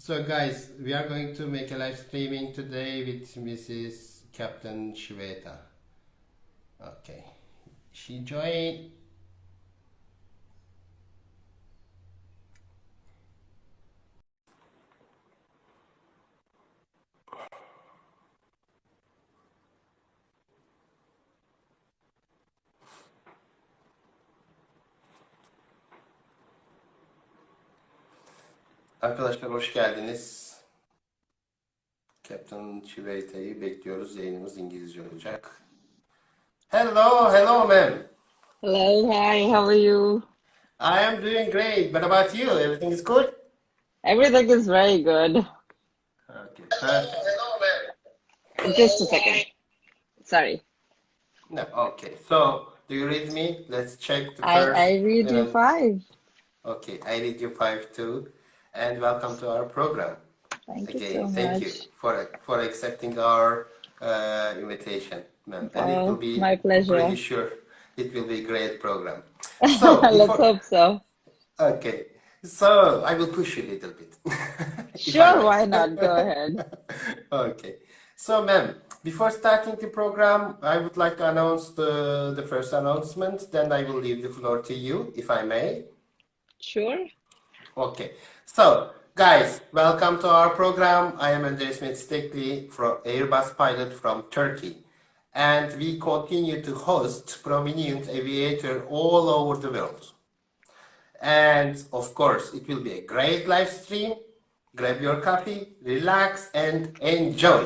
So guys, we are going to make a live streaming today with Mrs. Captain Shweta. Okay, she joined. Arkadaşlar hoş geldiniz. Captain Shweta'yı bekliyoruz. Yayınımız İngilizce olacak. Hello, hello ma'am. Hello, hi, how are you? I am doing great. What about you? Everything is good? Everything is very good. Okay, perfect. Hello, ma'am. Just a second. Sorry. No, okay. So, do you read me? Let's check the I first. I read you five. Okay, I read you five too. And welcome to our program. Thank you Again, so thank you much. for accepting our invitation, ma'am. And it will Oh, be, my I'm pretty pleasure. sure it will be a great program. So Let's before, hope so. okay, so I will push you a little bit, if I Sure, may. why not? Go ahead. Okay. So, ma'am, before starting the program, I would like to announce the first announcement. Then I will leave the floor to you, if I may. Sure. Okay, so guys, welcome to our program. I am Andres Metztekli, from Airbus pilot from Turkey, and we continue to host prominent aviator all over the world. And of course, it will be a great live stream. Grab your coffee, relax, and enjoy.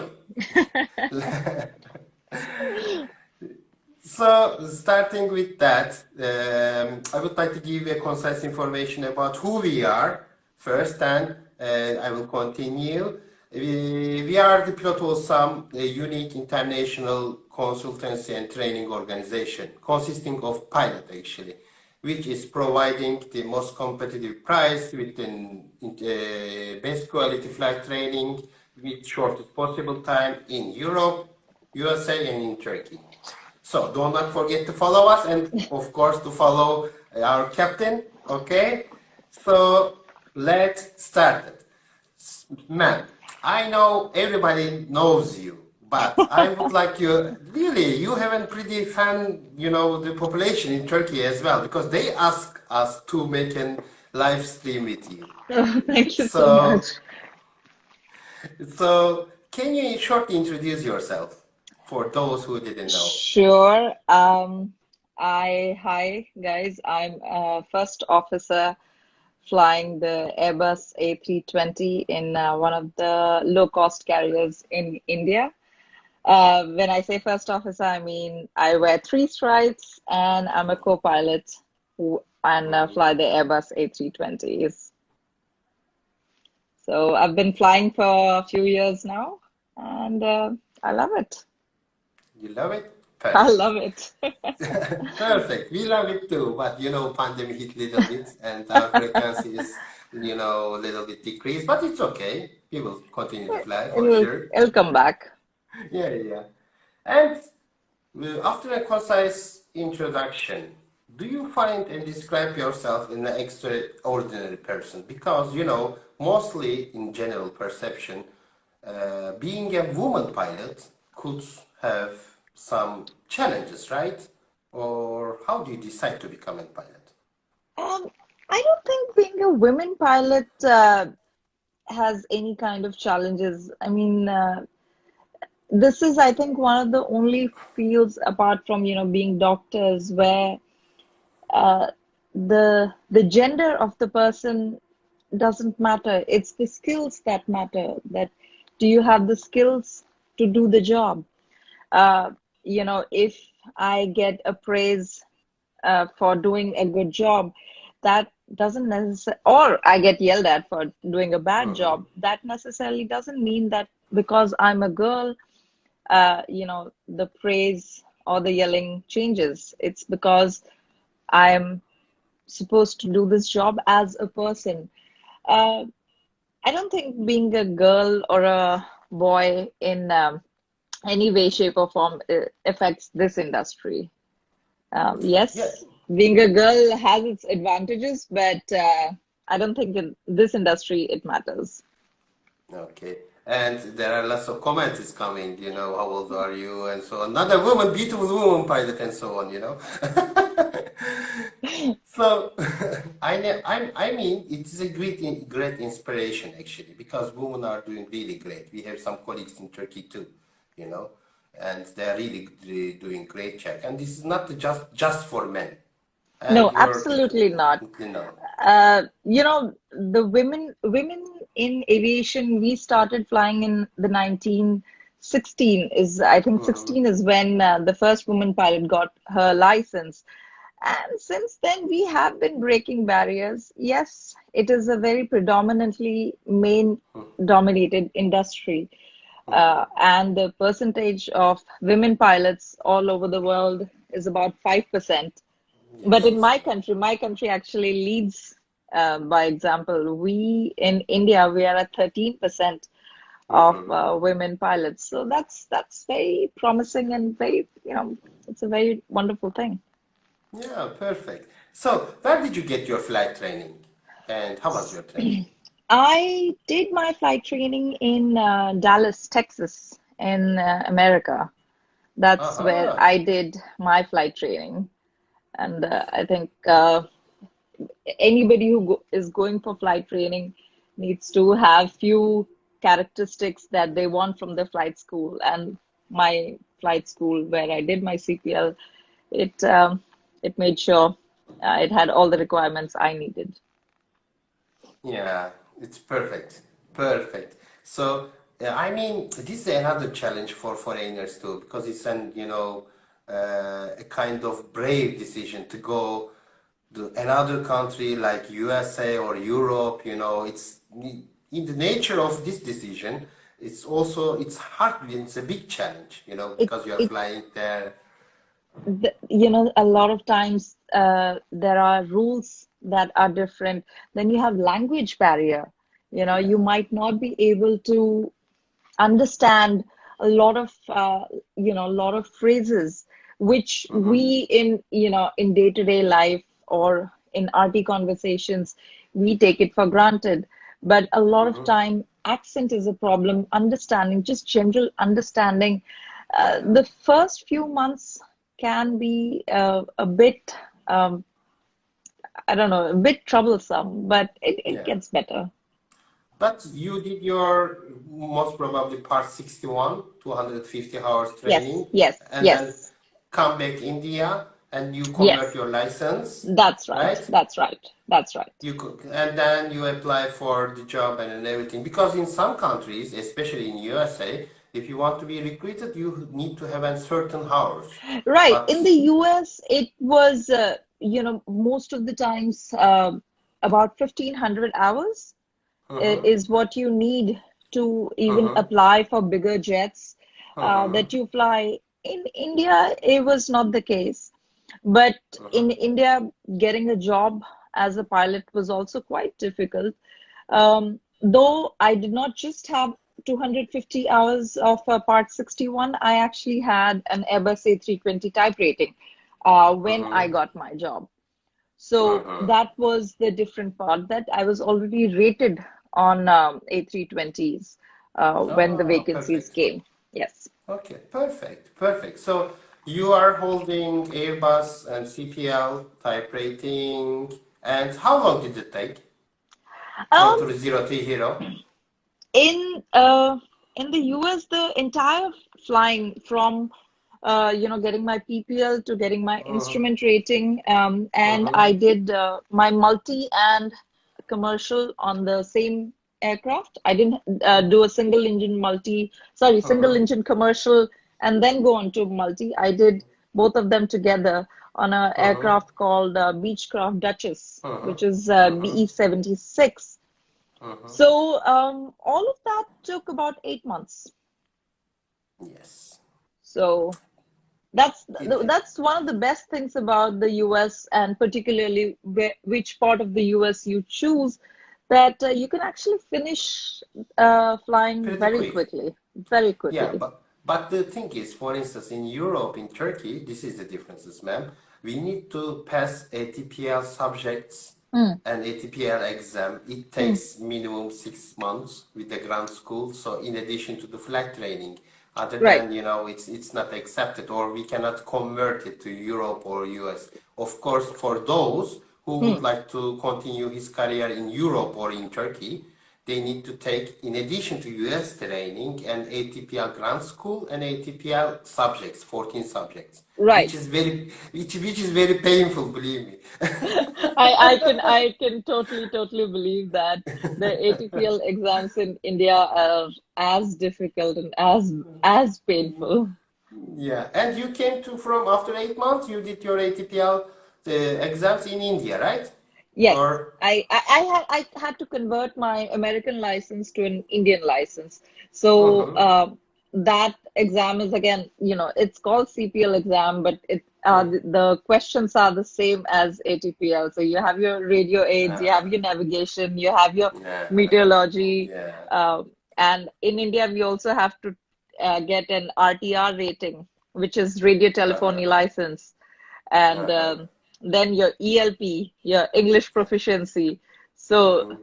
So, starting with that, I would like to give you a concise information about who we are first, and I will continue. We are the Pilot Olsam, a unique international consultancy and training organization consisting of pilot actually, which is providing the most competitive price with the best quality flight training with shortest possible time in Europe, USA, and in Turkey. So do not forget to follow us and of course to follow our captain. Okay, so let's start it. Man, I know everybody knows you, but I would like you, really, you have a pretty fan, the population in Turkey as well, because they ask us to make a live stream with you. Thank you so much. So, so can you shortly introduce yourself for those who didn't know? Sure. Hi guys. I'm a first officer flying the Airbus A320 in one of the low-cost carriers in India. When I say first officer, I mean I wear three stripes and I'm a co-pilot and fly the Airbus A320s. So I've been flying for a few years now and I love it. You love it? I Perfect. love it. Perfect. We love it too, but pandemic hit little bit and our frequency is, a little bit decreased, but it's okay. We will continue to fly for sure. It'll come back. Yeah, yeah. And after a concise introduction, do you find and describe yourself in an extraordinary person? Because, mostly in general perception, being a woman pilot could have some challenges, right? Or how do you decide to become a pilot? I don't think being a women pilot has any kind of challenges. I mean, this is, I think, one of the only fields apart from, being doctors where uh, the gender of the person doesn't matter. It's the skills that matter. That do you have the skills to do the job? If I get a praise for doing a good job, that doesn't necessarily, or I get yelled at for doing a bad job, that necessarily doesn't mean that because I'm a girl, the praise or the yelling changes. It's because I'm supposed to do this job as a person. Uh, I don't think being a girl or a boy in any way, shape, or form affects this industry. Yeah, Yes, being a girl has its advantages, but I don't think in this industry it matters. Okay. And there are lots of comments coming, how old are you and so on. Not a woman, beautiful woman pilot and so on. So I mean, it is a great inspiration actually, because women are doing really great. We have some colleagues in Turkey too, you know, and they are really doing great job. And this is not just for men. And No, you're, absolutely not. you know, The women in aviation, we started flying in the 1916 is, I think 16 is when the first woman pilot got her license. And since then, we have been breaking barriers. Yes, it is a very predominantly male dominated industry. And the percentage of women pilots all over the world is about 5%. But in yes. my country actually leads by example. We in India, we are at 13% of women pilots. So that's very promising and very, it's a very wonderful thing. Yeah, perfect. So, where did you get your flight training? And how was your training? I did my flight training in Dallas, Texas, in America. That's where Uh-huh. I did my flight training. And I think anybody who is going for flight training needs to have few characteristics that they want from the flight school. And my flight school, where I did my CPL, it made sure it had all the requirements I needed. Yeah, it's perfect. Perfect. So, I mean, this is another challenge for foreigners too, because it's a kind of brave decision to go to another country like USA or Europe. It's in the nature of this decision. It's hard. It's a big challenge. It Because you are it flying there. a lot of times there are rules that are different. Then you have language barrier. You Yeah. might not be able to understand a lot of a lot of phrases which we in in day-to-day life or in RT conversations we take it for granted, but a lot of time accent is a problem, understanding, just general understanding. Yeah. The first few months can be a bit I don't know, a bit troublesome, but it Yeah. gets better. But you did your most probably part 61, 250 hours Yes, training, yes, and then yes, come back India and you convert yes. your license, That's right. right? That's right. That's right. And then you apply for the job and everything. Because in some countries, especially in USA, if you want to be recruited, you need to have a certain hours. Right. But In the US, it was, most of the times about 1,500 hours is what you need to even apply for bigger jets that you fly. In India, it was not the case. But in India, getting a job as a pilot was also quite difficult. Though I did not just have 250 hours of Part 61, I actually had an Airbus A320 type rating when I got my job. So that was the different part, that I was already rated on A320s when the oh, vacancies perfect. came. Yes. Okay, perfect, perfect. So you are holding Airbus and CPL type rating, and how long did it take from Um, 303 Hero? in uh, in the US, the entire flying from getting my PPL to getting my instrument rating, and I did my multi and commercial on the same aircraft. I didn't do a single engine commercial and then go on to multi. I did both of them together on an aircraft called Beechcraft Duchess, which is BE-76. So all of that took about 8 months. Yes. So It, that's one of the best things about the US, and particularly which part of the US you choose, that you can actually finish flying pretty very quick. quickly, very Yeah, quickly. but the thing is, for instance, in Europe, in Turkey, this is the differences, ma'am. We need to pass ATPL subjects Mm, an ATPL exam. It mm. takes minimum 6 months with the ground school. So in addition to the flight training, other Right. than, it's not accepted, or we cannot convert it to Europe or US. Of course, for those who would Mm. like to continue his career in Europe or in Turkey, they need to take, in addition to US training, an ATPL Grand School and ATPL subjects, 14 subjects, Right. which is very painful, believe me. I can totally believe that the ATPL exams in India are as difficult and as painful. Yeah, and you came to from after 8 months, you did your ATPL exams in India, right? Yes, Or I had to convert my American license to an Indian license. So Mhm, that exam is again, it's called CPL exam, but mhm. the questions are the same as ATPL. So you have your radio aids, you have Uh, your navigation, you have your yeah, meteorology, yeah. and in India we also have to get an RTR rating, which is radio Uh-huh, telephony license, and uh-huh. then your ELP, your English proficiency. So, Mhm.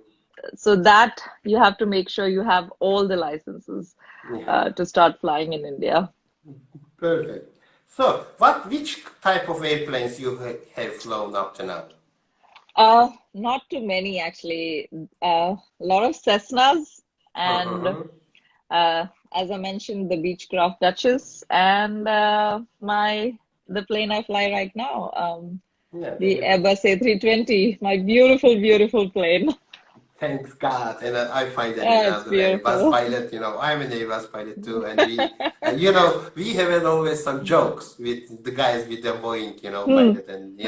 so that you have to make sure you have all the licenses Yeah, to start flying in India. perfect. So, which type of airplanes you have flown up to now? Not too many actually. A lot of Cessnas and Mhm. as I mentioned, the Beechcraft Duchess and the plane I fly right now, Yeah, the very good. Airbus A320, my beautiful plane. Thanks God, and I find that It's another Airbus beautiful. pilot. I'm an Airbus pilot too, and we have always some jokes with the guys with the Boeing, Hmm. pilot, and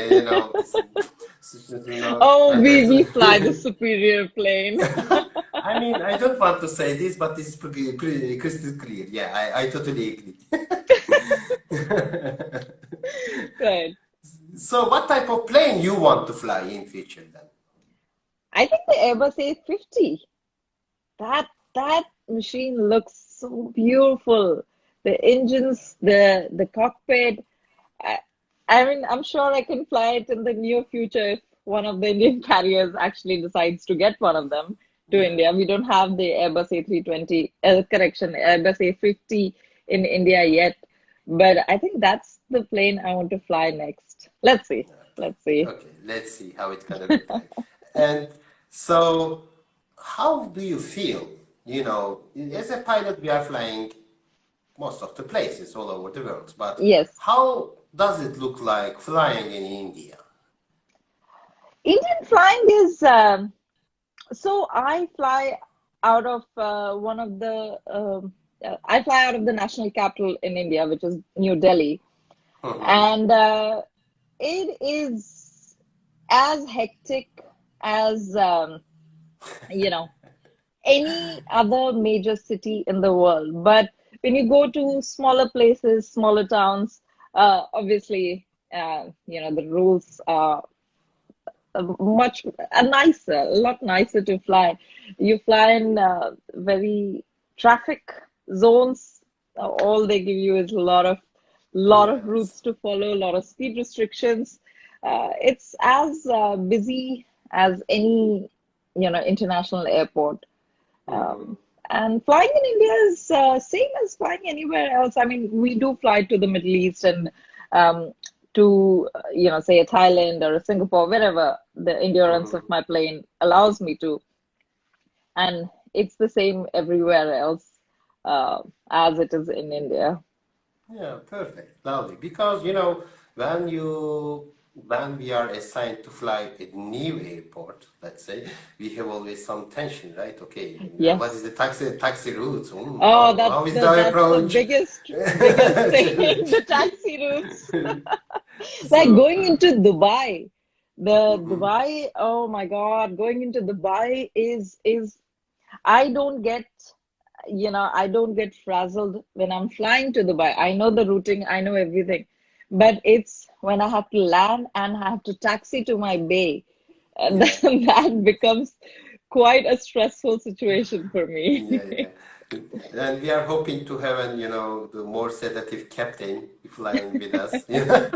Oh, and we fly the there's. superior plane. I mean, I don't want to say this, but this is crystal clear. Yeah, I totally agree. Right. So, what type of plane you want to fly in future then? I think the Airbus A50. That machine looks so beautiful. The engines, the cockpit. I, I mean, I'm sure I can fly it in the near future if one of the Indian carriers actually decides to get one of them to Yeah. India. We don't have the Airbus A320, correction, Airbus A50 in India yet, but I think that's the plane I want to fly next. Let's see. Let's see. Okay, let's see how it's gonna look like. And so, how do you feel? As a pilot, we are flying most of the places all over the world, but Yes. how does it look like flying in India? Indian flying is so I fly out of I fly out of the national capital in India, which is New Delhi, Mhm. and it is as hectic as you know any other major city in the world. But when you go to smaller places, smaller towns, obviously, the rules are a lot nicer to fly. You fly in very traffic zones. All they give you is a lot of Yes. routes to follow, a lot of speed restrictions. It's as busy as any international airport. Mhm. Um, and flying in India is same as flying anywhere else. I mean, we do fly to the Middle East and to say a Thailand or a Singapore, wherever the endurance of Mhm. my plane allows me to, and it's the same everywhere else as it is in India. Yeah, perfect. Lovely. Because, when we are assigned to fly a new airport, let's say, we have always some tension, right? Okay, what is Yes. the taxi route? Oh, How is the that's the approach? biggest thing, the taxi routes. Like So, going into Dubai. The mhm. Dubai, oh my God, going into Dubai is I don't get frazzled when I'm flying to Dubai. I know the routing, I know everything. But it's when I have to land and I have to taxi to my bay, Yeah. that becomes quite a stressful situation for Yeah, me. yeah. And we are hoping to have an, the more sedative captain flying with us, to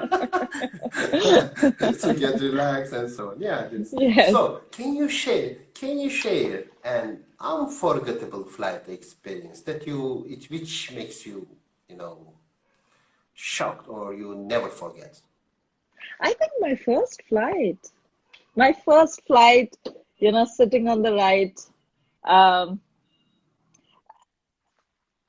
get relaxed and so on. Yeah, Yes. so can you share an unforgettable flight experience that which makes you, you know, shocked or you never forget? I think my first flight, sitting on the right, um,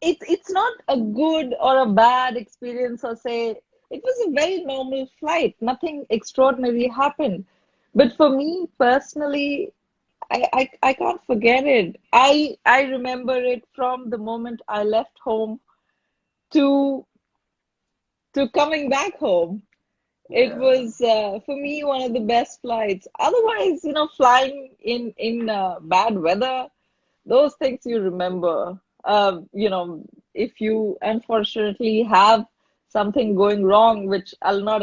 it's not a good or a bad experience, or say it was a very normal flight. Nothing extraordinary happened. But for me personally, I can't forget it. I remember it from the moment I left home to coming back home. It Yeah, was for me one of the best flights. Otherwise, flying in bad weather, those things you remember. If you unfortunately have something going wrong, which I'll not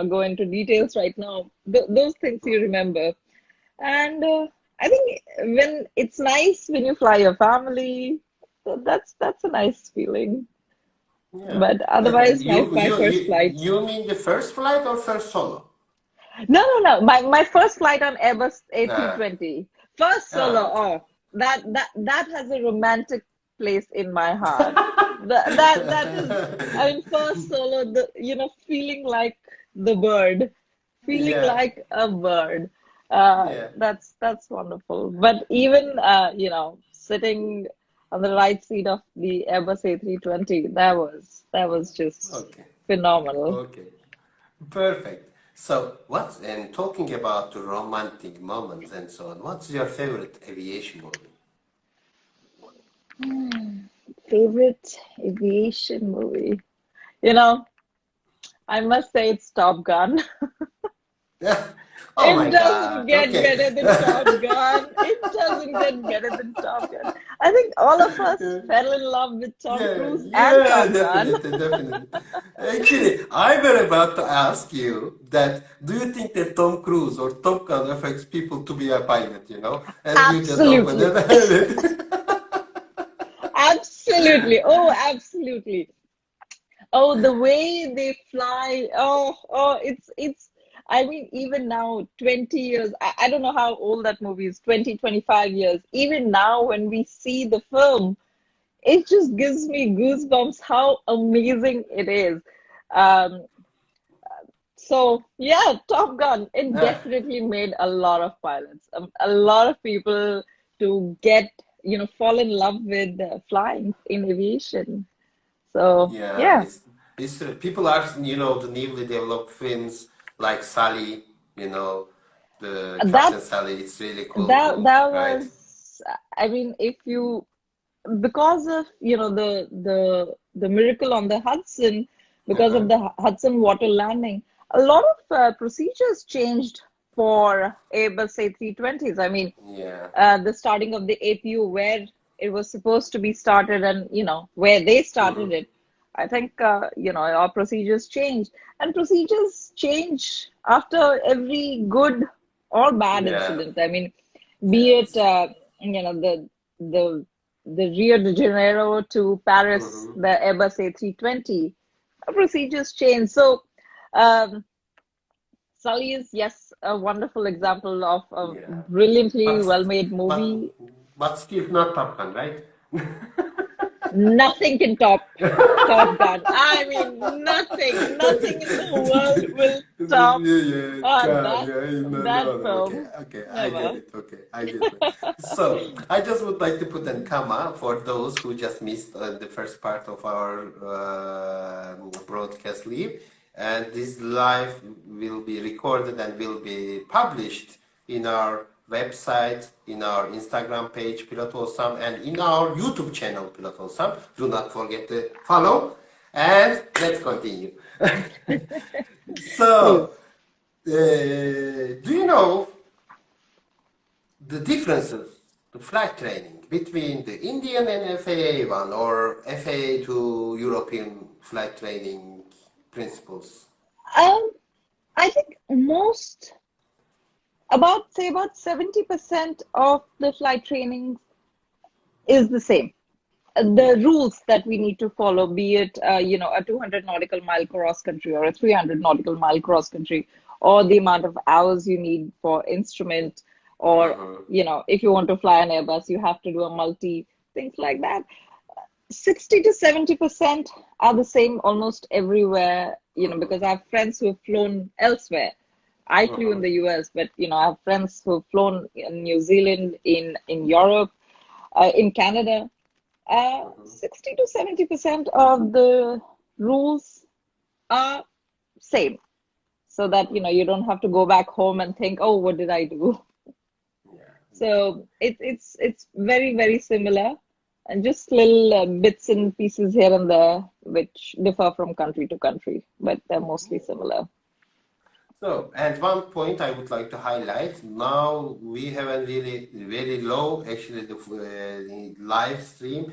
go into details right now, those things you remember. And I think when it's nice when you fly your family, that's a nice feeling. yeah. But And otherwise, my you my you first you flight. you mean the first flight or first solo? No, no, no. My first flight on Airbus Ah, A320. First solo. okay. Oh, that has a romantic place in my heart. That is, I mean, first solo. Feeling like the bird, feeling Yeah, like a bird. yeah. That's wonderful. But even sitting on the right seat of the Airbus A320, that was just Okay, phenomenal. okay. Perfect. So, and talking about the romantic moments and so on, what's your favorite aviation movie? Favorite aviation movie? You know, I must say it's Top Gun. Oh It my doesn't God. get Okay. better than Top Gun. It doesn't get better than Top Gun. I think all of us fell in love with Tom Yeah, Cruise and yeah, Top Gun. definitely, definitely. Actually, I were about to ask you that do you think that Tom Cruise or Top Gun affects people to be a pilot, As you just opened Absolutely. it. Absolutely. Oh, absolutely. Oh, the way they fly. Oh, I mean, even now, 20 years, I don't know how old that movie is, 20, 25 years. Even now, when we see the film, it just gives me goosebumps how amazing it is. Um, so yeah, Top Gun, it definitely made a lot of pilots, a lot of people to fall in love with flying in aviation. So Yeah, yeah, it's people are, the newly developed films like Sally, the that Captain Sally. It's really cool that too, that right? was, I mean, if you because of the miracle on the Hudson, because Uh-huh. of the Hudson water landing, a lot of procedures changed for Airbus A320s. I mean, Yeah. the starting of the APU, where it was supposed to be started, and where they started Hmm. it. I think our procedures changed, and procedures change after every good or bad Yeah. incident. I mean, be Yeah. it the the Rio de Janeiro to Paris, Hmm. the Airbus A320, procedures change. So, um, Sully is, yes, a wonderful example of a Yeah. brilliantly But well-made but movie. but still not Top Gun, right? Nothing can top Top Gun. I mean, nothing in the world will top Yeah, yeah, God, that yeah, no, that no, no. Okay, film. okay, I get Never. it. Okay, I get it. So, I just would like to put a comma for those who just missed the first part of our broadcast live. And this live will be recorded and will be published in our website, in our Instagram page, Pilot Olsam, and in our YouTube channel, Pilot Olsam. Do not forget to follow. And let's continue. Please. So, do you know the differences, the flight training between the Indian and FAA one or FAA to European flight training principles? Um, I think about 70% of the flight training is the same. the rules that we need to follow, be it a 200 nautical mile cross country or a 300 nautical mile cross country, or the amount of hours you need for instrument, or if you want to fly an Airbus, you have to do a multi, things like that. 60 to 70% are the same almost everywhere, because I have friends who have flown elsewhere. I flew in the US, but I have friends who have flown in New Zealand, in Europe, in Canada. 60 to 70% of the rules are same, so that you don't have to go back home and think, oh, what did I do? So it's very, very similar, and just little bits and pieces here and there which differ from country to country, but they're mostly similar. So, and one point I would like to highlight, now we have a really very low, actually, the live stream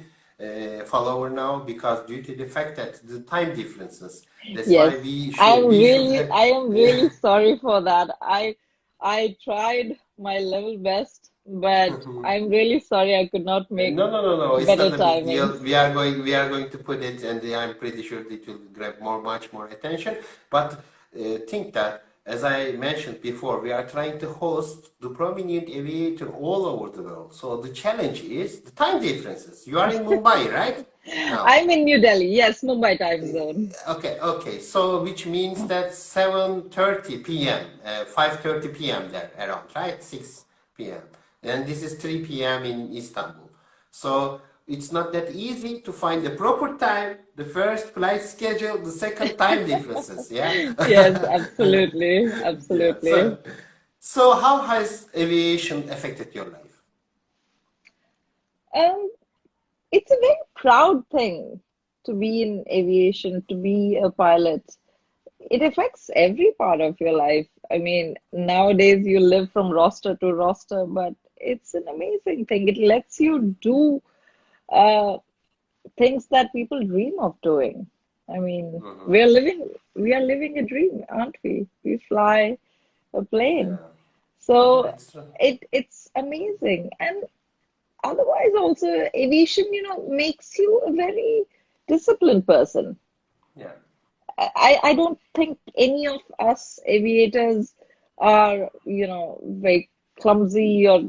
follower now, because due to the fact that the time differences. That's Yes, why we I should have, am really sorry for that. I tried my level best, but I'm really sorry I could not make no. It's better not a big deal. timings. We are going to put it, and I'm pretty sure it will grab much more attention. But think that, as I mentioned before, we are trying to host the prominent aviator all over the world. So the challenge is the time differences. You are in Mumbai, right? Now. I'm in New Delhi. Yes, Mumbai time zone. Okay. So which means that 7:30 p.m., 5:30 p.m. there around, right? 6 p.m. And this is 3 p.m. in Istanbul. So it's not that easy to find the proper time, the first flight schedule, the second time differences, yeah? Yes, absolutely, Yeah. absolutely. So how has aviation affected your life? Um, it's a very proud thing to be in aviation, to be a pilot. It affects every part of your life. I mean, nowadays you live from roster to roster, but it's an amazing thing. It lets you do uh, things that people dream of doing. I mean, we are living a dream, aren't we? We fly a plane. Yeah, So that's true. it's amazing. And otherwise also aviation, makes you a very disciplined person. Yeah. I don't think any of us aviators are, very clumsy or,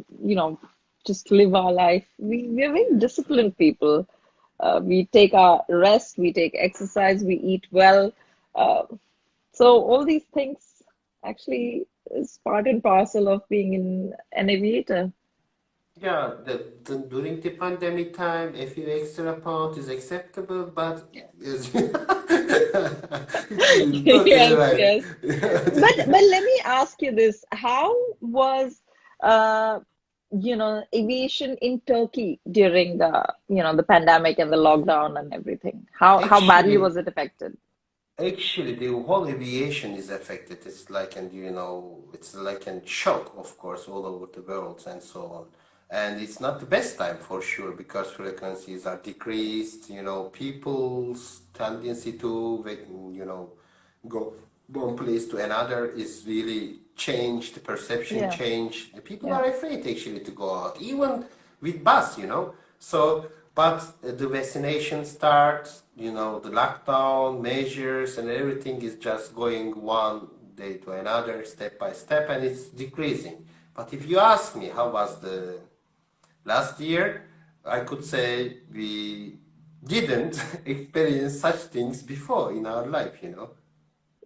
just live our life. We're very disciplined people. We take our rest, we take exercise, we eat well. Uh, so all these things actually is part and parcel of being an aviator. Yeah, during the pandemic time, a few extra pounds is acceptable, but it's totally Yes, right. yes. But let me ask you this. How was uh aviation in Turkey during the pandemic and the lockdown and everything? How badly Actually, was it affected? Actually, the whole aviation is affected. It's like, and it's like a shock, of course, all over the world and so on. And it's not the best time for sure because frequencies are decreased. People's tendency to, go one place to another is really changed. The perception Yeah, changed. The people yeah, are afraid actually to go out, even with bus. So, but the vaccination starts, the lockdown measures and everything is just going one day to another, step by step, and it's decreasing. But if you ask me how was the last year, I could say we didn't experience such things before in our life.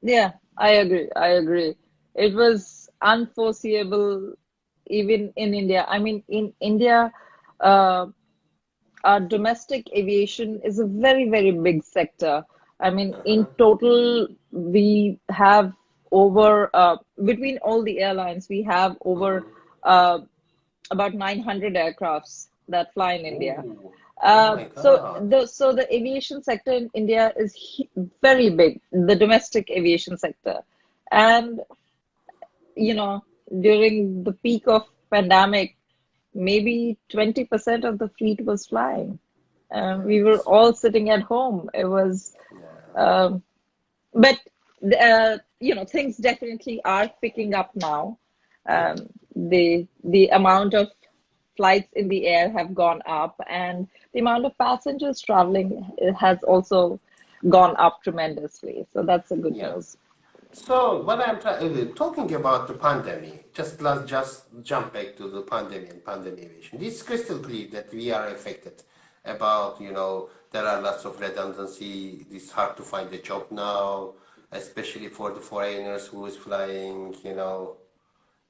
yeah. I agree. I agree. It was unforeseeable even in India. I mean, in India, uh, our domestic aviation is a very, very big sector. I mean, in total, we have over, between all the airlines, we have over uh, about 900 aircrafts that fly in India. Oh, oh my God. So the aviation sector in India is very big, the domestic aviation sector. And, you know, during the peak of pandemic, maybe 20% of the fleet was flying. Yeah, We were that's all sitting at home. It was, yeah. um, but things definitely are picking up now. Um, the amount of flights in the air have gone up, and the amount of passengers traveling has also gone up tremendously. So that's a good Yeah. news. So what I'm talking about the pandemic, let's just jump back to the pandemic and pandemic aviation. It's crystal clear that we are affected about, there are lots of redundancy. It's hard to find a job now, especially for the foreigners who is flying,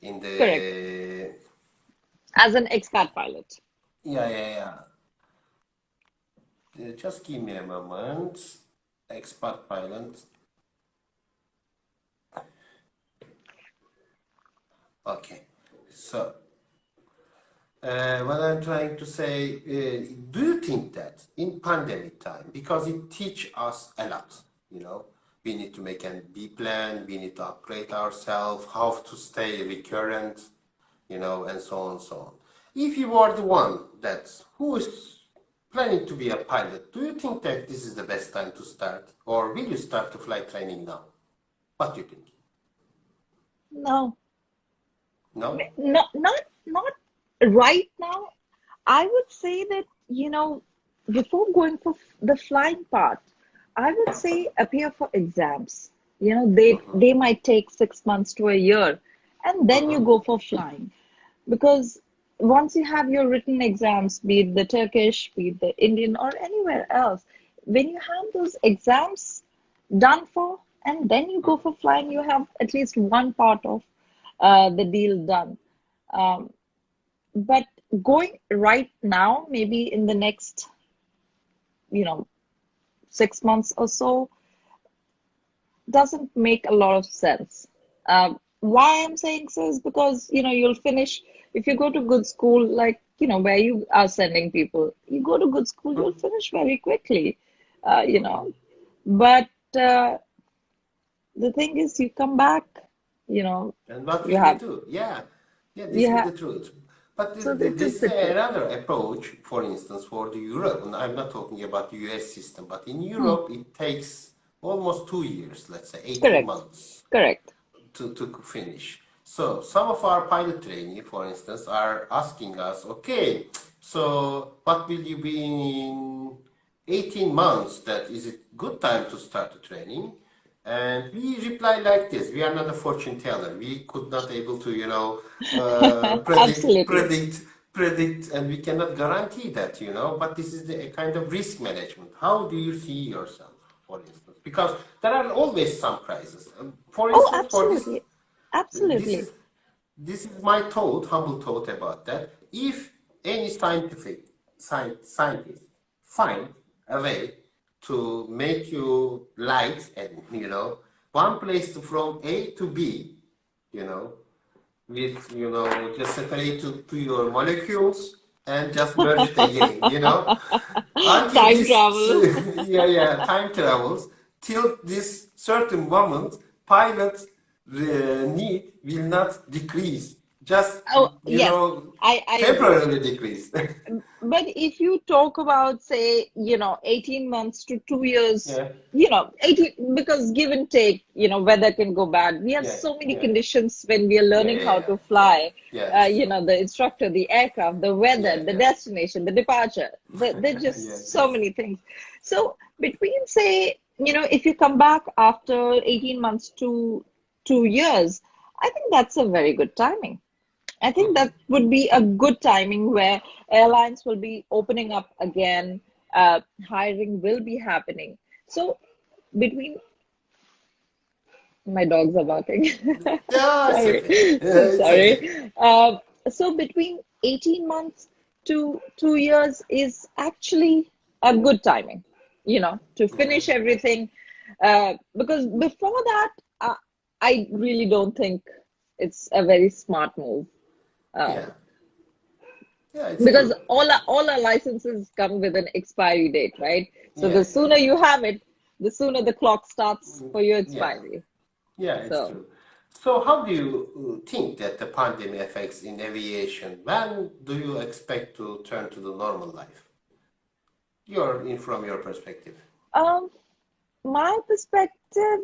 in Correct. the, As an expat pilot. yeah, yeah, yeah. Just give me a moment. Expat pilot. Okay. So, what I'm trying to say, do you think that in pandemic time, because it teach us a lot, we need to make a B plan, we need to upgrade ourselves, how to stay recurrent, and so on and so on. If you are the one who is planning to be a pilot, do you think that this is the best time to start, or will you start to flight training now? What do you think? No, No? not right now. I would say that, before going for the flying part, I would say appear for exams. They might take 6 months to a year, and then you go for flying. Because once you have your written exams, be it the Turkish, be it the Indian, or anywhere else, when you have those exams done for, and then you go for flying, you have at least one part of the deal done. Um, but going right now, maybe in the next, you know, 6 months or so, doesn't make a lot of sense. Why I'm saying so is because, you'll finish, if you go to good school, like, where you are sending people, you go to good school, you'll finish very quickly, you know. But the thing is, you come back, you know, And what you will you have, do? Yeah, yeah, this you is have, the truth. But so this this is is the truth. another approach, for instance, for the Europe. And I'm not talking about the US system, but in Hmm, Europe, it takes almost 2 years, let's say 18 correct, months correct. to finish. So some of our pilot trainee, for instance, are asking us, okay, so what will you be in 18 months? That is a good time to start the training. And we reply like this: we are not a fortune teller. We could not able to, Absolutely. predict, and we cannot guarantee that, But this is the a kind of risk management. How do you see yourself, for instance? Because there are always some crises. For Oh, instance, for this absolutely. this Absolutely. is this is my thought, humble thought about that. If any scientist find a way to make you light and one place from A to B, you know, with just separate to your molecules and just merge it again, until Time this travel. yeah, yeah, time travels till this certain moment pilot need will not decrease, just Oh, yes. I agree. temporarily decrease. But if you talk about, say, 18 months to 2 years, Yeah, 18, because give and take, weather can go bad. We have yeah, so many yeah, conditions when we are yeah, learning yeah, how yeah, to yeah, fly. yeah, it's true. The instructor, the aircraft, the weather, Yeah, the yeah. destination, the departure. There's just Yes, so yes. many things. So between, say, if you come back after 18 months to 2 years, I think that's a very good timing. I think that would be a good timing where airlines will be opening up again, hiring will be happening. So between, my dogs are barking. Yeah, it's Sorry, okay. It's okay. sorry. So between 18 months to 2 years is actually a good timing, to finish everything. Because before that, I really don't think it's a very smart move. Yeah, Um, yeah, it's because true. all our licenses come with an expiry date, right? So Yeah, the yeah, sooner you have it, the sooner the clock starts for your yeah. expiry. Yeah, it's So true. So, how do you think that the pandemic affects in aviation? When do you expect to turn to the normal life? From your perspective. um my perspective,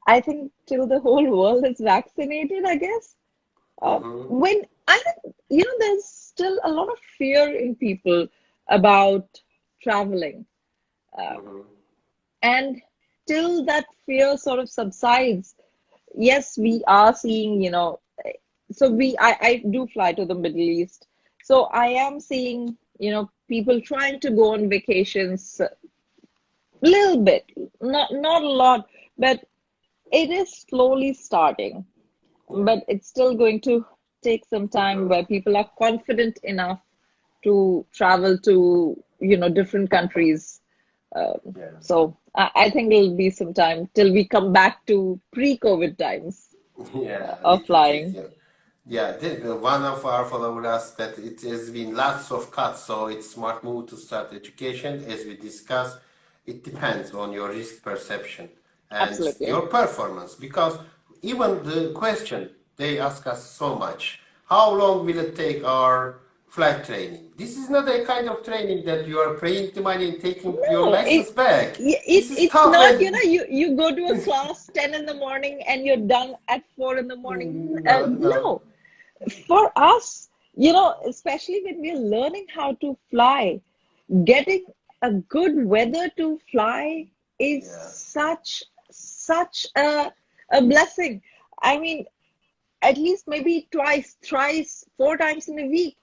I think till the whole world is vaccinated, I guess. When I think, there's still a lot of fear in people about traveling. Mhm. And till that fear sort of subsides, yes, we are seeing, I do fly to the Middle East. So I am seeing, people trying to go on vacations a little bit, not a lot, but it is slowly starting. Yeah. But it's still going to take some time where people are confident enough to travel to, different countries. Yeah. So I think it'll be some time till we come back to pre-COVID times Yeah, of little things. flying. Yeah. Yeah, one of our followers that it has been lots of cuts, so it's smart move to start education. As we discussed, it depends on your risk perception and Absolutely. your performance. Because even the question they ask us so much, how long will it take our flight training? This is not a kind of training that you are paying the money and taking your No, license back. it This is it's tough not, and you go to a class 10 in the morning and you're done at 4 in the morning. no, no. No, for us, especially when we're learning how to fly, getting a good weather to fly is Yeah. such a blessing. I mean, at least maybe twice, thrice, 4 times in a week.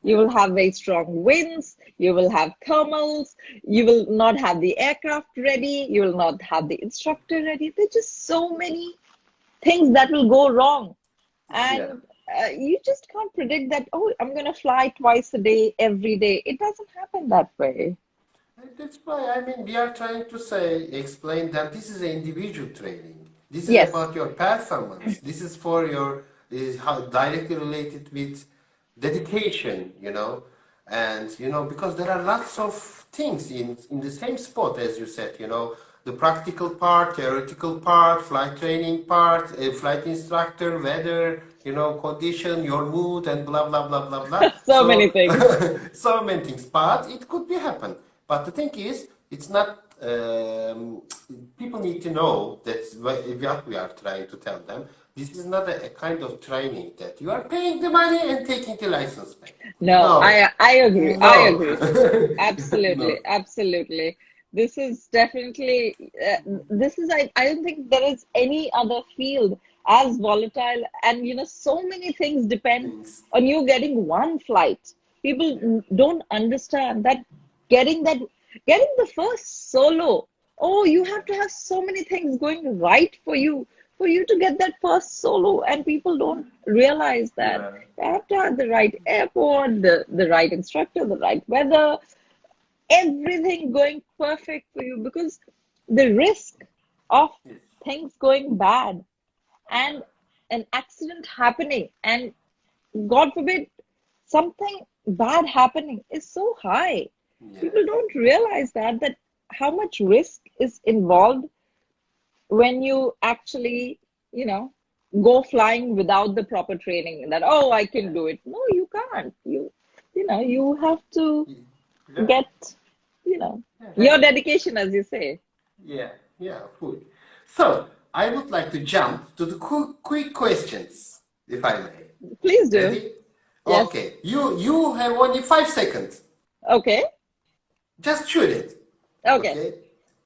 You Yeah. will have very strong winds, you will have thermals, you will not have the aircraft ready, you will not have the instructor ready. There's just so many things that will go wrong. Yeah. And you just can't predict that, oh, I'm going to fly twice a day, every day. It doesn't happen that way. And that's why I mean we are trying to say explain that this is an individual training. This is Yes, about your performance. This is for your is how directly related with dedication, and because there are lots of things in the same spot as you said, the practical part, theoretical part, flight training part, flight instructor, weather, condition, your mood, and blah blah blah blah blah. so many So things. so many things, but it could be happen. But the thing is, it's not. People need to know that what we are trying to tell them. This is not a kind of training that you are paying the money and taking the license back. No, No, I agree. I no, agree. Absolutely, no. absolutely. This is definitely, I don't think there is any other field as volatile, and so many things depend Things. on you getting one flight. People Yeah, don't understand that getting that, getting the first solo. Oh, you yeah, have to have so many things going right for you to get that first solo, and people don't realize that. yeah, You have to have the right airport, the right instructor, the right weather, everything going perfect for you, because the risk of yes, things going bad yeah, and an accident happening and God forbid something bad happening is so high. People yes, don't realize that how much risk is involved when you actually, you know, go flying without the proper training, that, oh, I yeah, can do it. No, you can't. You have to yeah, get, you know, yeah, your dedication, as you say. yeah, yeah, good. So, I would like to jump to the quick questions, if I may. Please do. Ready? Yes. Okay, you have only 5 seconds. Okay. Just shoot it. Okay. Okay?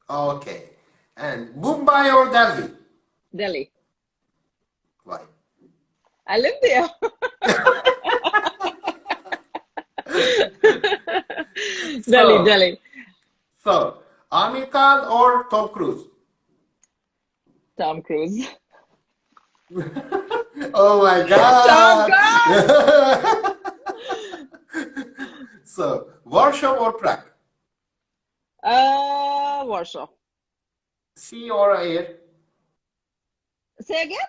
Okay. And Mumbai or Delhi? Delhi. Why? I live there. Delhi, So, Delhi. so, Amir Khan or Tom Cruise? Tom Cruise. Oh my Tom God! Cruise. So, Warsaw or Prague? Warsaw. Sea or air? Say again?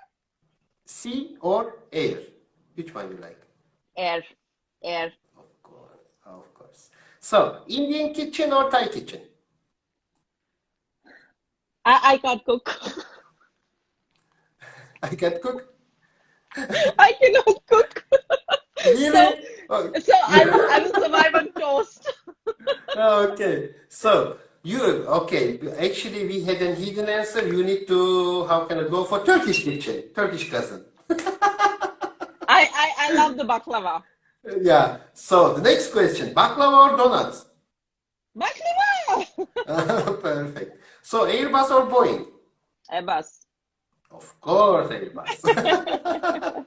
Sea or air? Which one you like? Air. Air. Of course, of course. So, Indian kitchen or Thai kitchen? I can't cook. I can cook. I cannot cook. So, Really? Oh. so I will survive on toast. Okay. So you okay? Actually, we had a hidden answer. You need to how can I go for Turkish kitchen, Turkish cousin. I'll love the baklava. Yeah. So the next question, baklava or donuts? Baklava! Perfect. So Airbus or Boeing? Airbus. Of course, Airbus.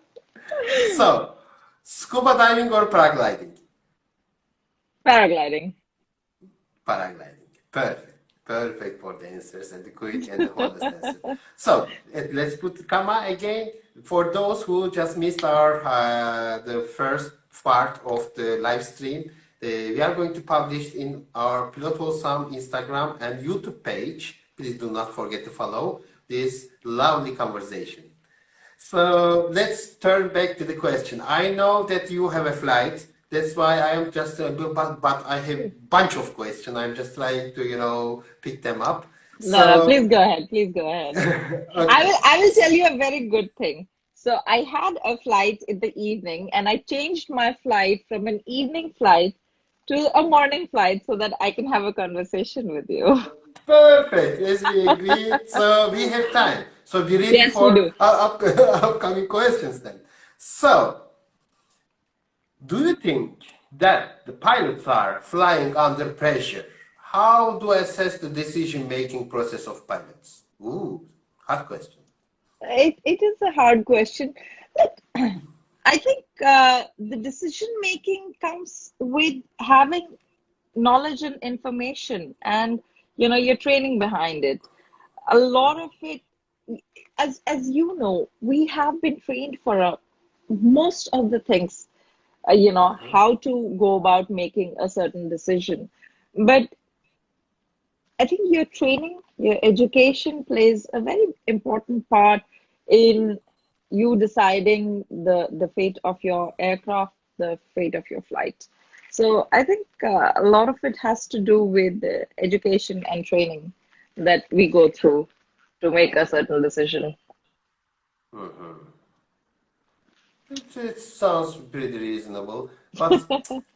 So, scuba diving or paragliding? Paragliding. Paragliding. Perfect. Perfect for the answers and the quick and the honest answer. So, let's put the comma again. For those who just missed our the first part of the live stream, we are going to publish in our Pilot Olsam Instagram and YouTube page. Please do not forget to follow this lovely conversation. So let's turn back to the question. I know that you have a flight. That's why I am just, but I have a bunch of questions. I'm just trying to, pick them up. No, So, please go ahead. Please go ahead. okay. I will tell you a very good thing. So I had a flight in the evening and I changed my flight from an evening flight to a morning flight so that I can have a conversation with you. Perfect. As we agreed. So we have time. So be ready Yes, we for do. upcoming questions then. So, do you think that the pilots are flying under pressure? How do I assess the decision-making process of pilots? Ooh, hard question. It is a hard question. But I think the decision making comes with having knowledge and information and your training behind it. A lot of it, as you know, we have been trained for most of the things, how to go about making a certain decision. But I think your training, your education plays a very important part in you deciding the fate of your aircraft, the fate of your flight. So I think a lot of it has to do with the education and training that we go through to make a certain decision. It sounds pretty reasonable, but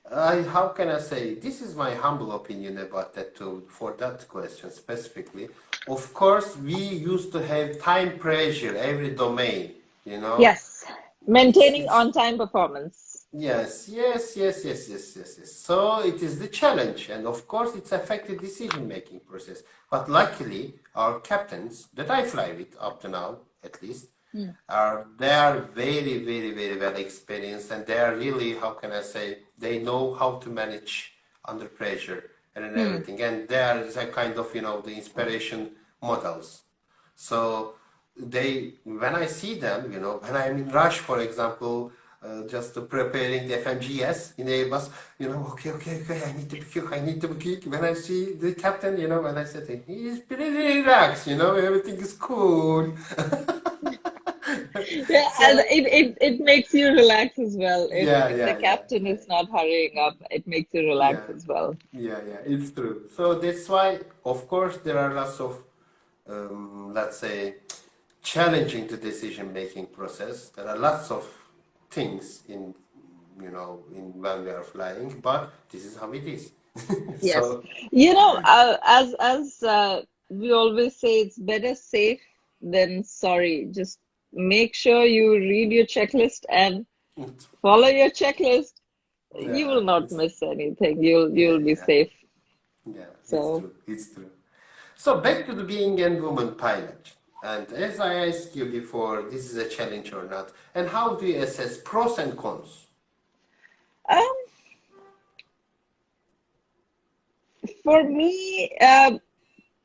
how can I say? This is my humble opinion about that too, for that question specifically. Of course, we used to have time pressure every domain, you know. Yes, It's maintaining it's on-time performance. yes. So it is the challenge, and of course, it's affected decision-making process. But luckily, our captains that I fly with up to now, at least, they are very well experienced, and they are really, how can I say, they know how to manage under pressure and everything, and they are a kind of the inspiration models. So when I see them, when I'm in rush, for example, just preparing the FMGS in Airbus, okay, I need to be quick. When I see the captain, when I said, he's pretty relaxed, everything is cool. Yeah, and So, it makes you relax as well. If the yeah. captain is not hurrying up, it makes you relax Yeah, as well. it's true. So that's why, of course, there are lots of, let's say, challenging the decision-making process. There are lots of things in when we are flying, but this is how it is. Yes. So, As we always say, it's better safe than sorry. Just make sure you read your checklist and follow your checklist. You yeah, will not it's miss anything. You'll be yeah, safe. it's So, true, it's true. So back to the being a woman pilot. And as I asked you before, this is a challenge or not? And how do you assess pros and cons? um, for me,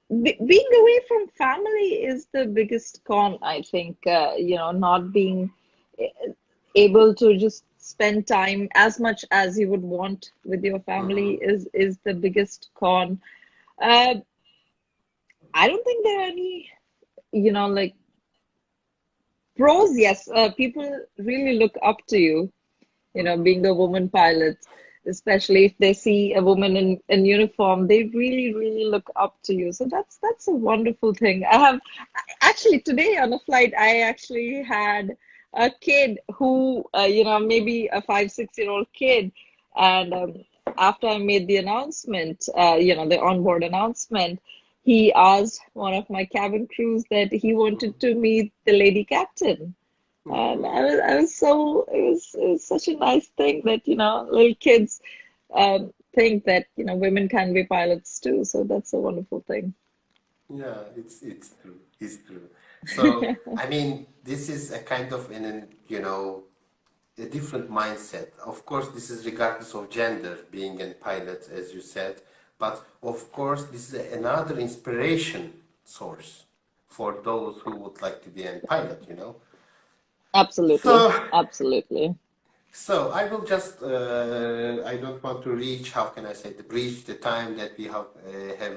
being away from family is the biggest con, I think. Not being able to just spend time as much as you would want with your family is the biggest con. Uh, I don't think there are any, like pros. Yes, people really look up to you, being a woman pilot, especially if they see a woman in uniform, they really look up to you. So that's a wonderful thing. I have actually today on a flight, I actually had a kid who, maybe a 5, 6 year old kid, and after I made the announcement, the onboard announcement, he asked one of my cabin crews that he wanted to meet the lady captain. And it was such a nice thing that, little kids think that, women can be pilots too. So that's a wonderful thing. Yeah, it's true. It's true. So, I mean, this is a kind of a different mindset. Of course, this is regardless of gender, being a pilot, as you said. But of course, this is another inspiration source for those who would like to be a pilot. Absolutely. So, Absolutely. so I will just, I don't want to reach, how can I say, the breach the time that we have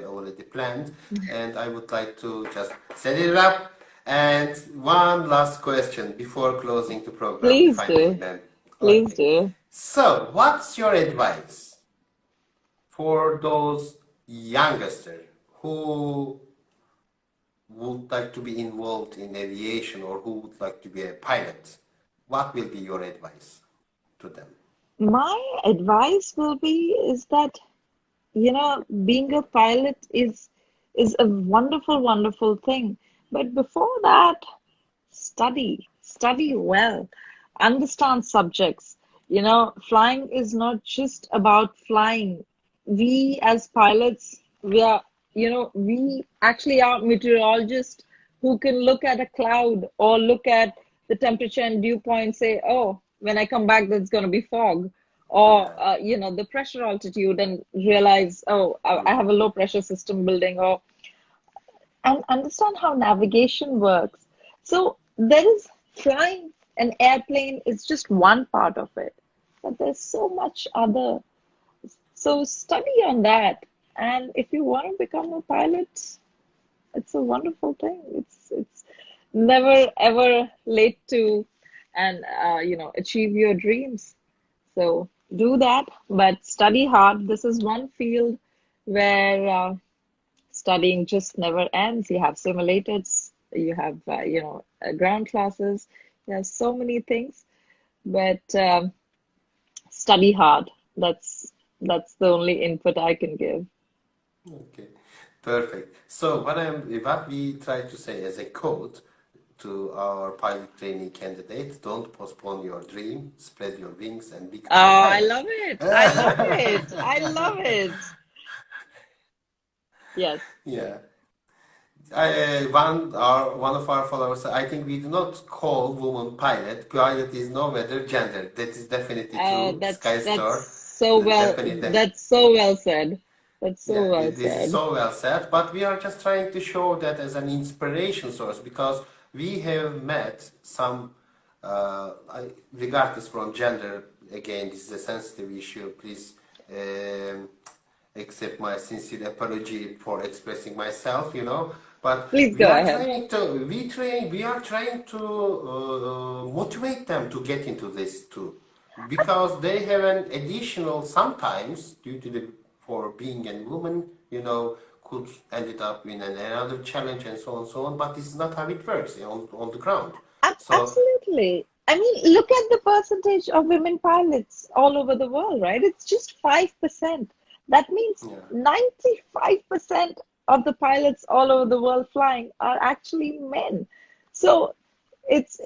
already planned, and I would like to just set it up. And one last question before closing the program, if Please I may, do. ma'am. Please Okay. do. So, what's your advice for those youngsters who would like to be involved in aviation or who would like to be a pilot? What will be your advice to them? My advice will be is that, being a pilot is a wonderful, wonderful thing. But before that, study well, understand subjects. Flying is not just about flying. We as pilots, we actually are meteorologists who can look at a cloud or look at the temperature and dew point, say, oh, when I come back, there's going to be fog. Or, Yeah. the pressure altitude and realize, oh, I have a low pressure system building, or and understand how navigation works. So there is flying an airplane is just one part of it, but there's so much other. So study on that. And if you want to become a pilot, it's a wonderful thing. It's never ever late to and achieve your dreams. So do that, but study hard. This is one field where studying just never ends. You have simulators, you have ground classes, you have so many things, but study hard. That's the only input I can give. Okay, perfect. So what we try to say as a code to our pilot training candidates, don't postpone your dream, spread your wings and Oh, become a I pilot. love it. I love it. I love it. Yes. Yeah. One of our followers said, I think we do not call woman pilot. Pilot is no matter gender. That is definitely true. Sky Store, definitely. That's so well said. That's so Yeah, well this is said. so well said, but we are just trying to show that as an inspiration source because we have met some, regardless from gender, again, this is a sensitive issue. Please um, accept my sincere apology for expressing myself. But Please we go are ahead. trying to, we are trying to motivate them to get into this too because they have an additional sometimes due to the for being a woman, could ended up in another challenge and so on and so on. But this is not how it works on the ground. So Absolutely. I mean, look at the percentage of women pilots all over the world, right? It's just 5%. That means yeah, 95% of the pilots all over the world flying are actually men. So it's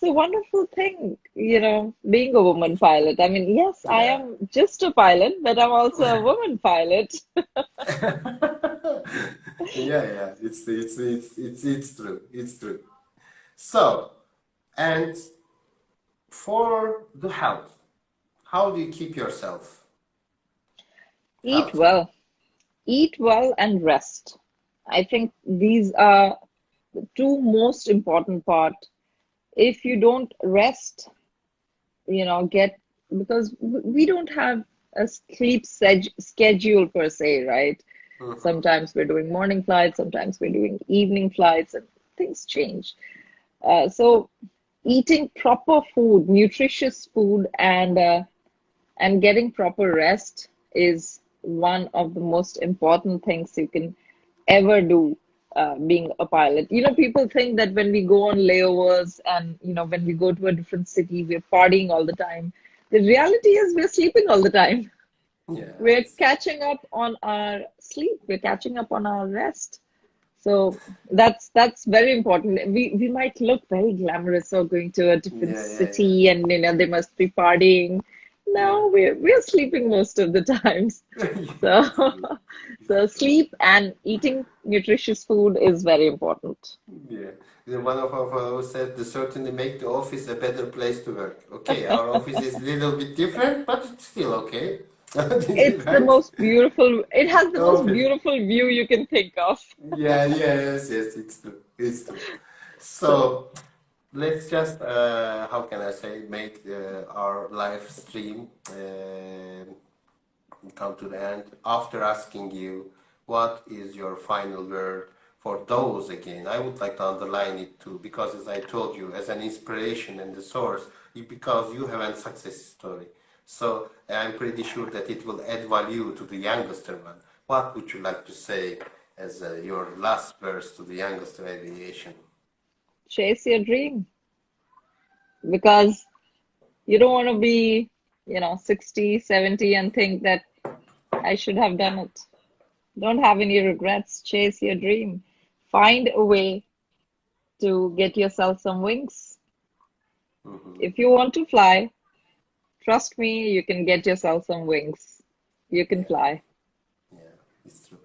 a wonderful thing, being a woman pilot. I mean, yes, I yeah, am just a pilot, but I'm also a woman pilot. yeah. It's true. It's true. So and for the health, how do you keep yourself Eat healthy? well. Eat well and rest. I think these are the two most important part. If you don't rest, get because we don't have a sleep schedule per se, right? Sometimes we're doing morning flights, sometimes we're doing evening flights, and things change. So eating proper food, nutritious food, and getting proper rest is one of the most important things you can ever do being a pilot. People think that when we go on layovers and, when we go to a different city, we're partying all the time. The reality is we're sleeping all the time. Yeah, We're catching up on our sleep, we're catching up on our rest. So that's very important. We might look very glamorous or going to a different Yeah, yeah, yeah. city, and they must be partying. Yeah. No, we're sleeping most of the times. So It's true. so It's true. sleep and eating nutritious food is very important. Yeah. One of our fellows said, "They certainly make the office a better place to work." Okay, our office is a little bit different, but it's still okay. It's the Right? most beautiful. It has the most Office. beautiful view you can think of. Yeah, yes, yes, it's true. It's true. So So let's just, how can I say, make our live stream come to the end after asking you what is your final word for those again. I would like to underline it too because, as I told you, as an inspiration and the source, because you have a success story. So I'm pretty sure that it will add value to the youngster one. What would you like to say as your last verse to the youngster aviation? chase your dream, because you don't want to be 60, 70 and think that I should have done it. Don't have any regrets. Chase your dream. Find a way to get yourself some wings. If you want to fly, trust me, you can get yourself some wings. You can Yeah, fly. yeah, it's true.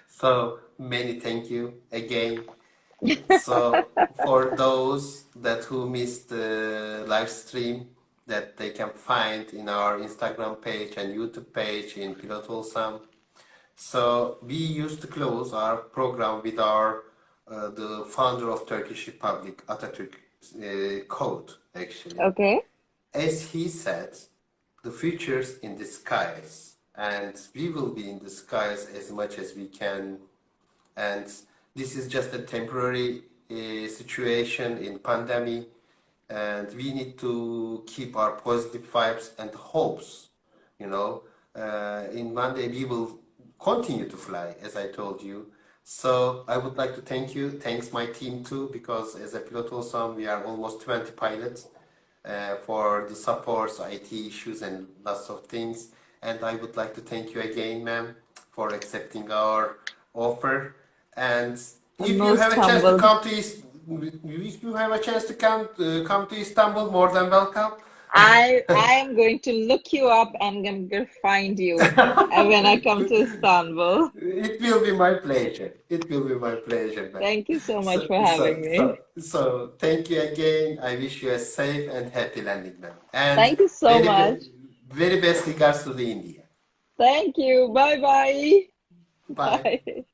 So many thank you again. So for those that who missed the live stream, that they can find in our Instagram page and YouTube page in Pilot Olsam. So we used to close our program with our the founder of Turkish Republic, Atatürk quote actually. Okay. As he said, the future's in the skies, and we will be in the skies as much as we can, and this is just a temporary situation in pandemic, and we need to keep our positive vibes and hopes, in one day we will continue to fly, as I told you. So I would like to thank you, thanks my team too, because as a pilot also we are almost 20 pilots, for the supports, IT issues, and lots of things. And I would like to thank you again, ma'am, for accepting our offer. And I'm if you have most a chance to humbled. come to if you have a chance to come to Istanbul, more than welcome. I am going to look you up and I'm going to find you when I come to Istanbul. It will be my pleasure. It will be my pleasure, man. Thank you so much So, for so, having me. so, so, thank you again. I wish you a safe and happy landing, man. And Thank you so very, much. very best regards to the India. Thank you. Bye bye. Bye. Bye.